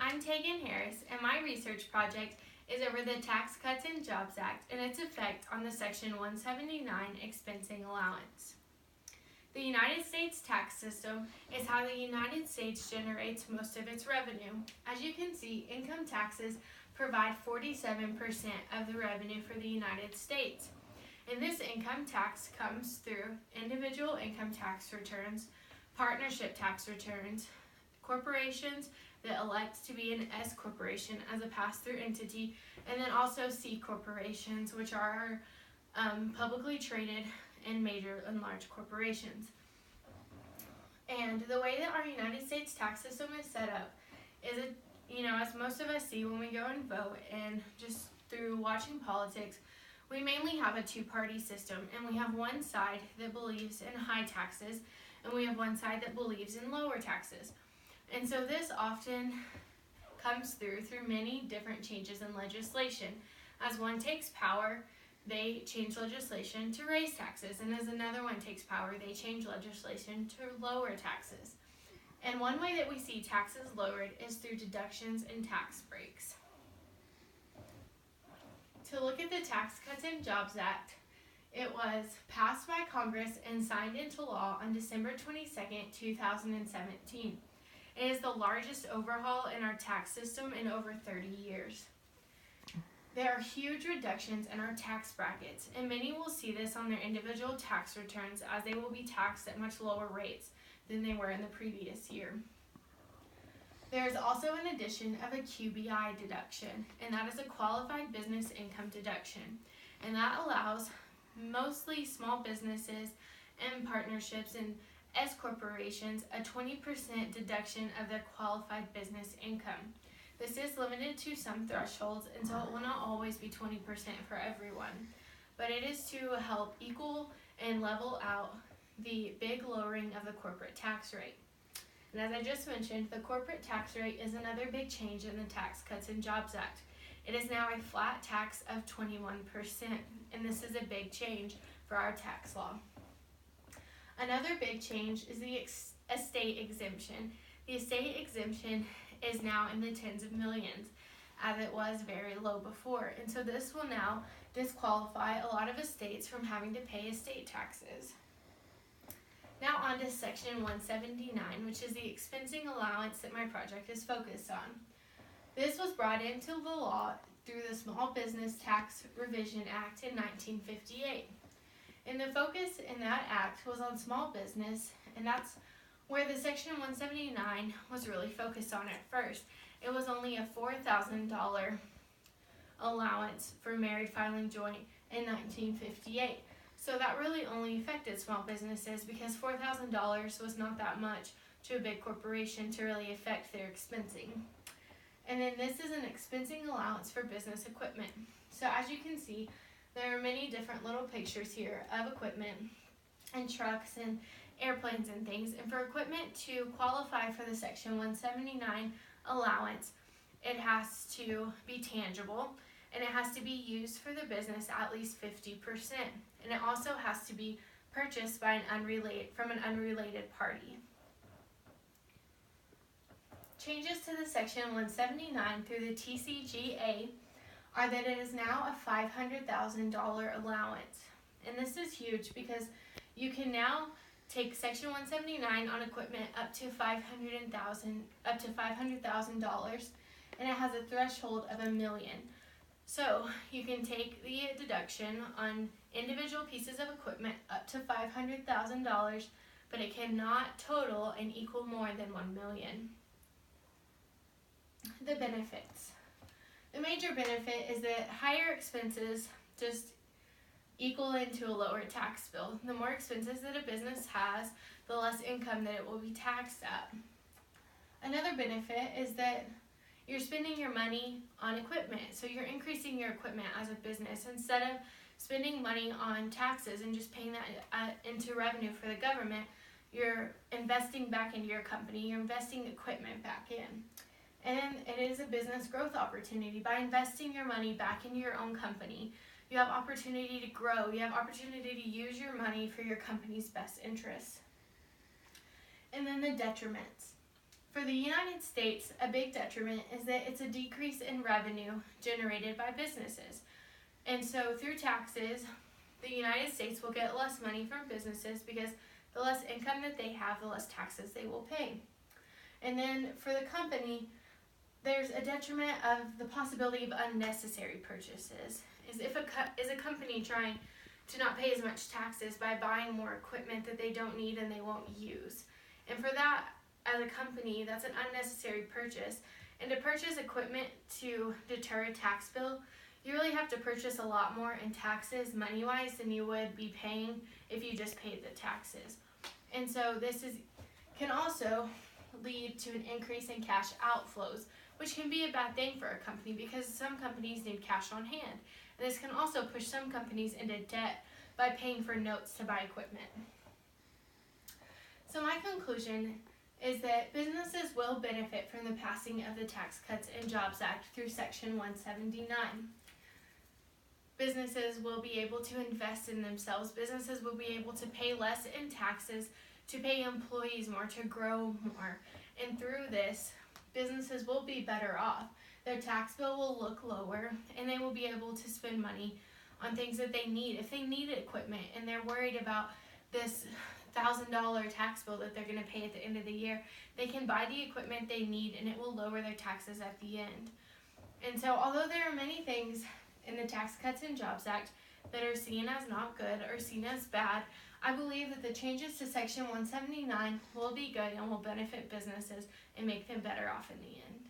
I'm Tegan Harris, and my research project is over the Tax Cuts and Jobs Act and its effect on the Section 179 expensing allowance. The United States tax system is how the United States generates most of its revenue. As you can see, income taxes provide 47% of the revenue for the United States. And this income tax comes through individual income tax returns, partnership tax returns, corporations that elect to be an S corporation as a pass-through entity, and then also C corporations, which are publicly traded and major and large corporations. And the way that our United States tax system is set up is, as most of us see when we go and vote and just through watching politics, we mainly have a two-party system, and we have one side that believes in high taxes, and we have one side that believes in lower taxes. And so this often comes through many different changes in legislation. As one takes power, they change legislation to raise taxes, and as another one takes power, they change legislation to lower taxes. And one way that we see taxes lowered is through deductions and tax breaks. To look at the Tax Cuts and Jobs Act, it was passed by Congress and signed into law on December 22nd, 2017. It is the largest overhaul in our tax system in over 30 years. There are huge reductions in our tax brackets, and many will see this on their individual tax returns as they will be taxed at much lower rates than they were in the previous year. There is also an addition of a QBI deduction, and that is a qualified business income deduction, and that allows mostly small businesses and partnerships and S corporations a 20% deduction of their qualified business income. This is limited to some thresholds, and so it will not always be 20% for everyone, but it is to help equal and level out the big lowering of the corporate tax rate. And as I just mentioned, the corporate tax rate is another big change in the Tax Cuts and Jobs Act. It is now a flat tax of 21%, and this is a big change for our tax law. Another big change is the estate exemption. The estate exemption is now in the tens of millions, as it was very low before, and so this will now disqualify a lot of estates from having to pay estate taxes. Now on to Section 179, which is the expensing allowance that my project is focused on. This was brought into the law through the Small Business Tax Revision Act in 1958. And the focus in that act was on small business, and that's where the Section 179 was really focused on at first. It was only a $4,000 allowance for married filing joint in 1958. So that really only affected small businesses because $4,000 was not that much to a big corporation to really affect their expensing. And then this is an expensing allowance for business equipment. So as you can see, there are many different little pictures here of equipment and trucks and airplanes and things. And for equipment to qualify for the Section 179 allowance, it has to be tangible, and it has to be used for the business at least 50%. And it also has to be purchased by from an unrelated party. Changes to the Section 179 through the TCJA are that it is now a $500,000 allowance. And this is huge because you can now take Section 179 on equipment up to $500,000, and it has a threshold of $1 million. So you can take the deduction on individual pieces of equipment up to $500,000, but it cannot total and equal more than $1 million. The benefits. The major benefit is that higher expenses just equal into a lower tax bill. The more expenses that a business has, the less income that it will be taxed at. Another benefit is that you're spending your money on equipment, so you're increasing your equipment as a business. Instead of spending money on taxes and just paying that into revenue for the government, you're investing back into your company, you're investing equipment back in. And it is a business growth opportunity. By investing your money back into your own company, you have opportunity to grow, you have opportunity to use your money for your company's best interests. And then the detriments. For the United States, a big detriment is that it's a decrease in revenue generated by businesses. And so through taxes, the United States will get less money from businesses because the less income that they have, the less taxes they will pay. And then for the company, there's a detriment of the possibility of unnecessary purchases. Is a company trying to not pay as much taxes by buying more equipment that they don't need and they won't use. And for that, as a company, that's an unnecessary purchase. And to purchase equipment to deter a tax bill, you really have to purchase a lot more in taxes money-wise than you would be paying if you just paid the taxes. And so can also lead to an increase in cash outflows, which can be a bad thing for a company because some companies need cash on hand. And this can also push some companies into debt by paying for notes to buy equipment. So my conclusion is that businesses will benefit from the passing of the Tax Cuts and Jobs Act through Section 179. Businesses will be able to invest in themselves. Businesses will be able to pay less in taxes, to pay employees more, to grow more. And through this, businesses will be better off. Their tax bill will look lower, and they will be able to spend money on things that they need. If they need equipment and they're worried about this $1,000 tax bill that they're going to pay at the end of the year, they can buy the equipment they need and it will lower their taxes at the end. And so although there are many things in the Tax Cuts and Jobs Act that are seen as not good or seen as bad, I believe that the changes to Section 179 will be good and will benefit businesses and make them better off in the end.